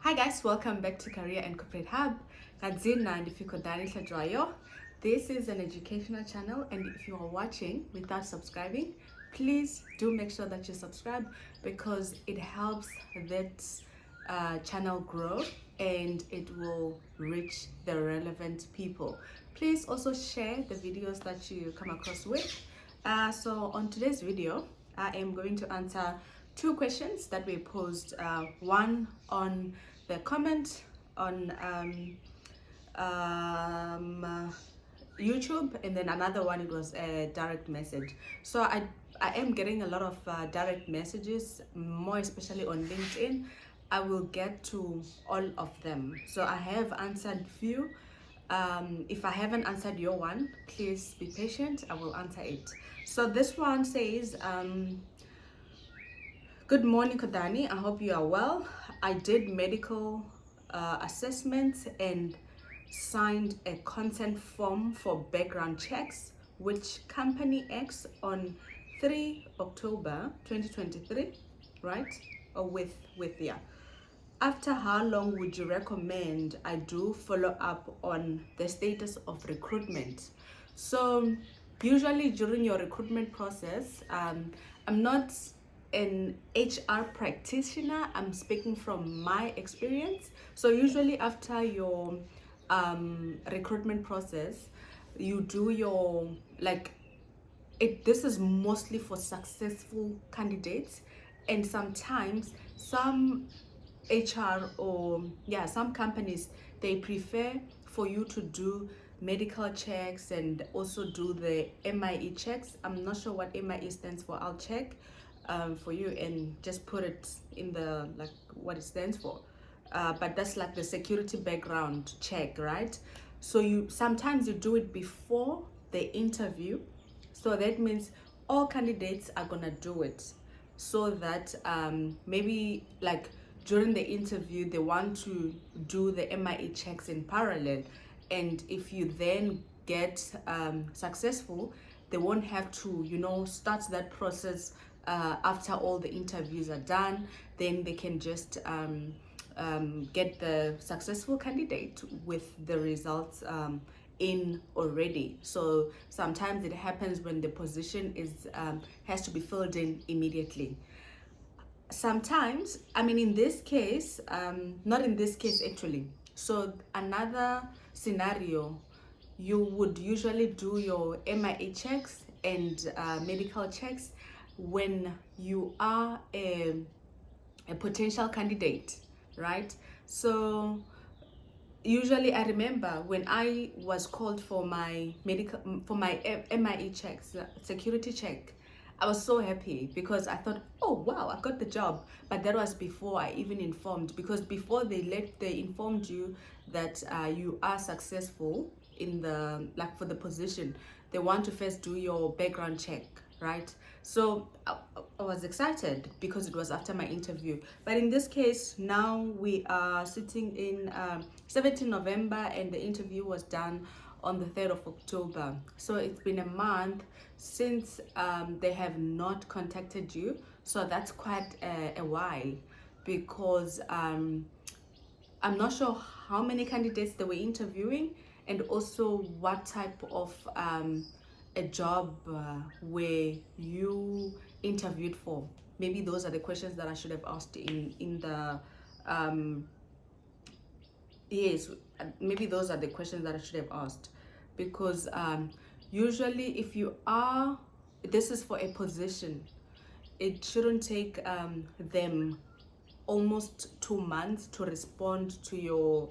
Hi guys, welcome back to Career and Corporate Hub. Kadzina and Ifikodani Tladwayo. This is an educational channel, and if you are watching without subscribing, please do make sure that you subscribe because it helps that channel grow and it will reach the relevant people. Please also share the videos that you come across with. So on today's video, I am going to answer two questions that we posed. One on the comment on YouTube, and then another one, it was a direct message. So I am getting a lot of direct messages, more especially on LinkedIn. I will get to all of them. So I have answered few. If I haven't answered your one, please be patient. I will answer it. So this one says, good morning, Kodani. I hope you are well. I did medical assessments and signed a consent form for background checks, which company X on 3 October 2023, right? Or yeah. After how long would you recommend I do follow up on the status of recruitment? So usually during your recruitment process, I'm not an HR practitioner. I'm speaking from my experience. So usually after your recruitment process, you do your this is mostly for successful candidates, and sometimes some HR or some companies, they prefer for you to do medical checks and also do the MIE checks. I'm not sure what MIE stands for. I'll check for you and just put it in the what it stands for. But that's like the security background check, right? So you sometimes you do it before the interview. So that means all candidates are gonna do it, so that maybe like during the interview they want to do the MIE checks in parallel, and if you then get successful, they won't have to start that process after all the interviews are done. Then they can just get the successful candidate with the results in already. So sometimes it happens when the position is has to be filled in immediately. Sometimes, I mean, in this case, not in this case actually. So another scenario, you would usually do your MIA checks and medical checks when you are a potential candidate, right? So usually I remember when I was called for my MIE checks, security check, I was so happy because I thought, oh wow, I got the job. But that was before I even informed, because before they informed you that you are successful in the for the position, they want to first do your background check, right? So I was excited because it was after my interview. But in this case, now we are sitting in 17 November and the interview was done on the 3rd of October. So it's been a month since they have not contacted you. So that's quite a while, because I'm not sure how many candidates they were interviewing, and also what type of a job where you interviewed for. Maybe those are the questions that I should have asked in the yes, maybe those are the questions that I should have asked, because usually if you are, this is for a position, it shouldn't take them almost 2 months to respond to your,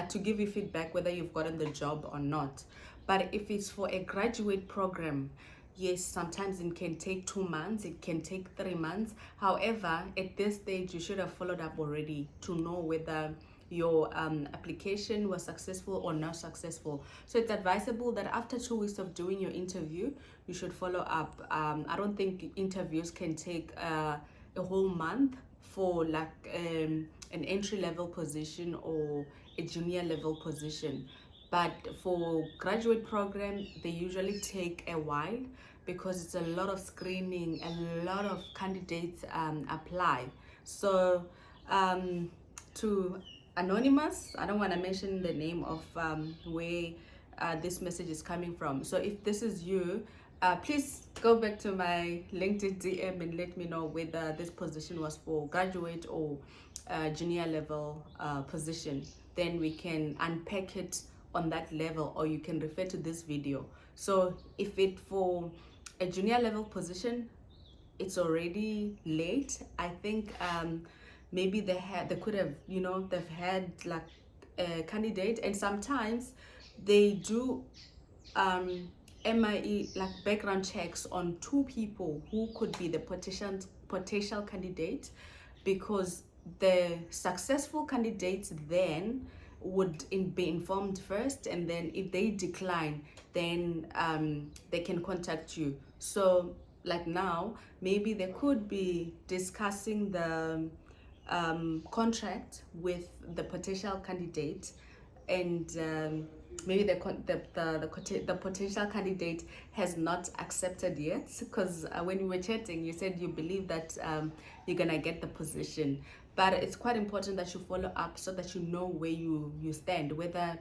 to give you feedback whether you've gotten the job or not. But if it's for a graduate program, yes, sometimes it can take 2 months, it can take 3 months. However, at this stage you should have followed up already to know whether your application was successful or not successful. So it's advisable that after 2 weeks of doing your interview, you should follow up. I don't think interviews can take a whole month for an entry level position or a junior level position. But for graduate program, they usually take a while because it's a lot of screening, a lot of candidates apply. So to anonymous. I don't want to mention the name of where this message is coming from. So if this is you, please go back to my LinkedIn DM and let me know whether this position was for graduate or junior level position. Then we can unpack it on that level, or you can refer to this video. So if it for a junior level position, it's already late. I think maybe they could have, they've had like a candidate, and sometimes they do MIE, like background checks on two people who could be the potential candidate, because the successful candidates then would be informed first, and then if they decline, then they can contact you. So like now, maybe they could be discussing the contract with the potential candidate, and maybe the potential candidate has not accepted yet, because when we were chatting, you said you believe that you're gonna get the position. But it's quite important that you follow up so that you know where you stand, whether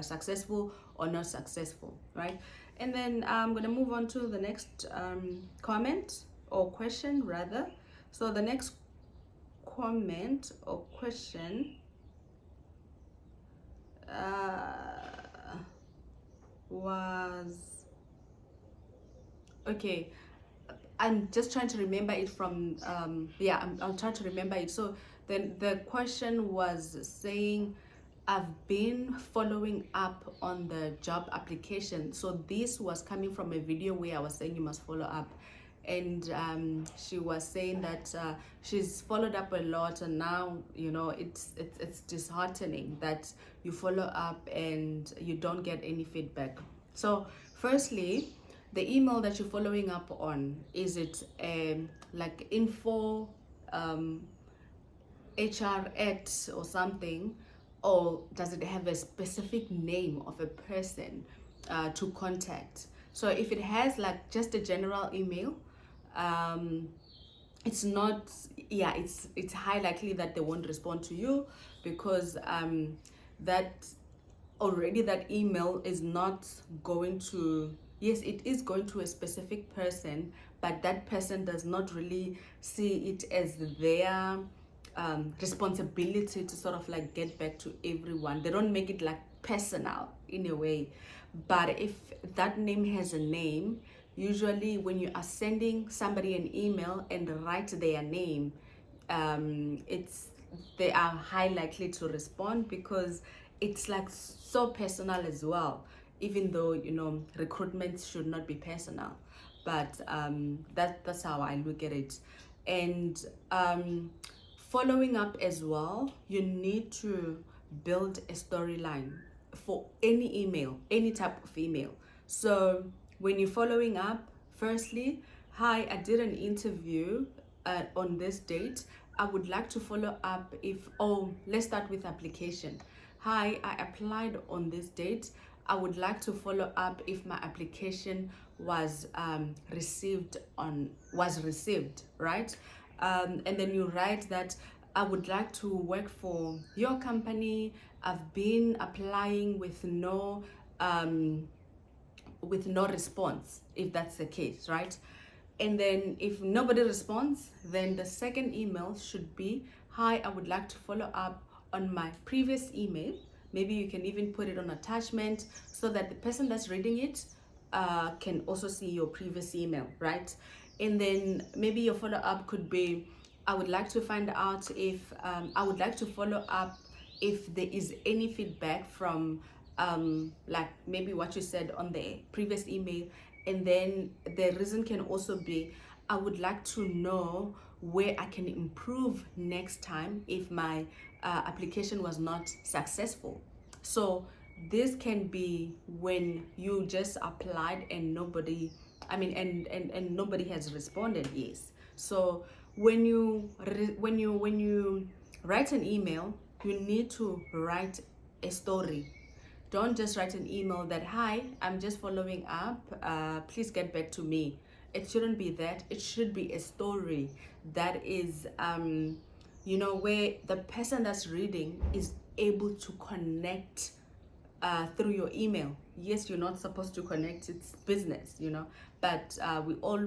successful or not successful, right? And then I'm gonna move on to the next comment or question rather. So the next comment or question was, okay, I'm just trying to remember it from I'm trying to remember it. So then the question was saying, I've been following up on the job application. So this was coming from a video where I was saying you must follow up, and she was saying that she's followed up a lot, and now it's disheartening that you follow up and you don't get any feedback. So firstly, the email that you're following up on, is it like info HR at or something, or does it have a specific name of a person to contact? So if it has like just a general email, it's not, it's high likely that they won't respond to you, because that email is not going to, yes, it is going to a specific person, but that person does not really see it as their responsibility to sort of like get back to everyone. They don't make it like personal in a way. But if that name has a name, usually when you are sending somebody an email and write their name, they are high likely to respond, because it's like so personal as well, even though recruitment should not be personal. But that's how I look at it. And following up as well, you need to build a storyline for any email, any type of email. So when you're following up, firstly, hi, I did an interview on this date. I would like to follow up let's start with application. Hi, I applied on this date. I would like to follow up if my application was received, right? And then you write that I would like to work for your company. I've been applying with no response, if that's the case, right? And then if nobody responds, then the second email should be, hi, I would like to follow up on my previous email. Maybe you can even put it on attachment so that the person that's reading it can also see your previous email, right? And then maybe your follow-up could be, I would like to find out if I would like to follow up if there is any feedback from like maybe what you said on the previous email. And then the reason can also be, I would like to know where I can improve next time if my application was not successful. So this can be when you just applied and nobody has responded. Yes. So when you write an email, you need to write a story. Don't just write an email that, hi, I'm just following up, please get back to me. It shouldn't be that. It should be a story that is you know, where the person that's reading is able to connect through your email. Yes, you're not supposed to connect, it's business, you know, but we all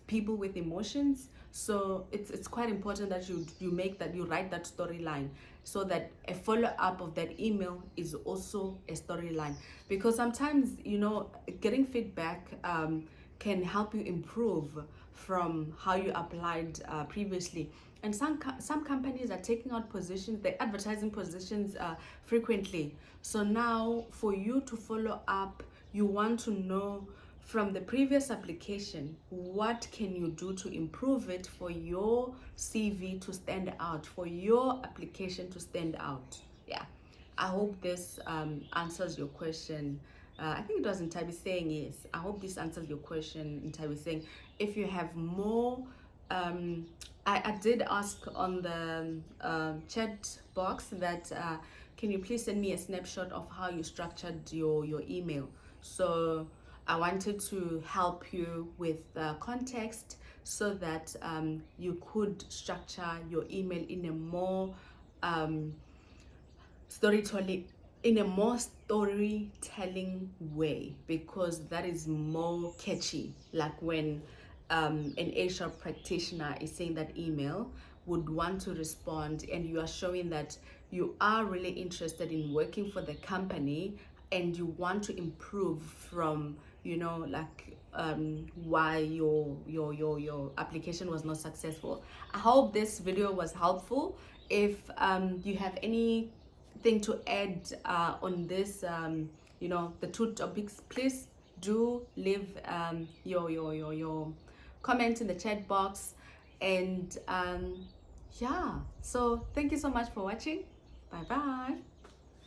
people with emotions. So it's quite important that you make that, you write that storyline, so that a follow-up of that email is also a storyline. Because sometimes, you know, getting feedback can help you improve from how you applied previously. And some companies are taking out positions, they're advertising positions frequently. So now for you to follow up, you want to know from the previous application, what can you do to improve it for your CV to stand out, for your application to stand out. Yeah, I hope this answers your question. I think it was Ntabi saying yes. I hope this answers your question. Ntabi saying, if you have more, I did ask on the chat box that can you please send me a snapshot of how you structured your email. So I wanted to help you with context, so that you could structure your email in a more storytelling way, because that is more catchy. Like when an HR practitioner is saying that email, would want to respond, and you are showing that you are really interested in working for the company, and you want to improve from, you know, like why your application was not successful. I hope this video was helpful. If you have anything to add on this, you know, the two topics, please do leave your comment in the chat box. And yeah, so thank you so much for watching. Bye bye.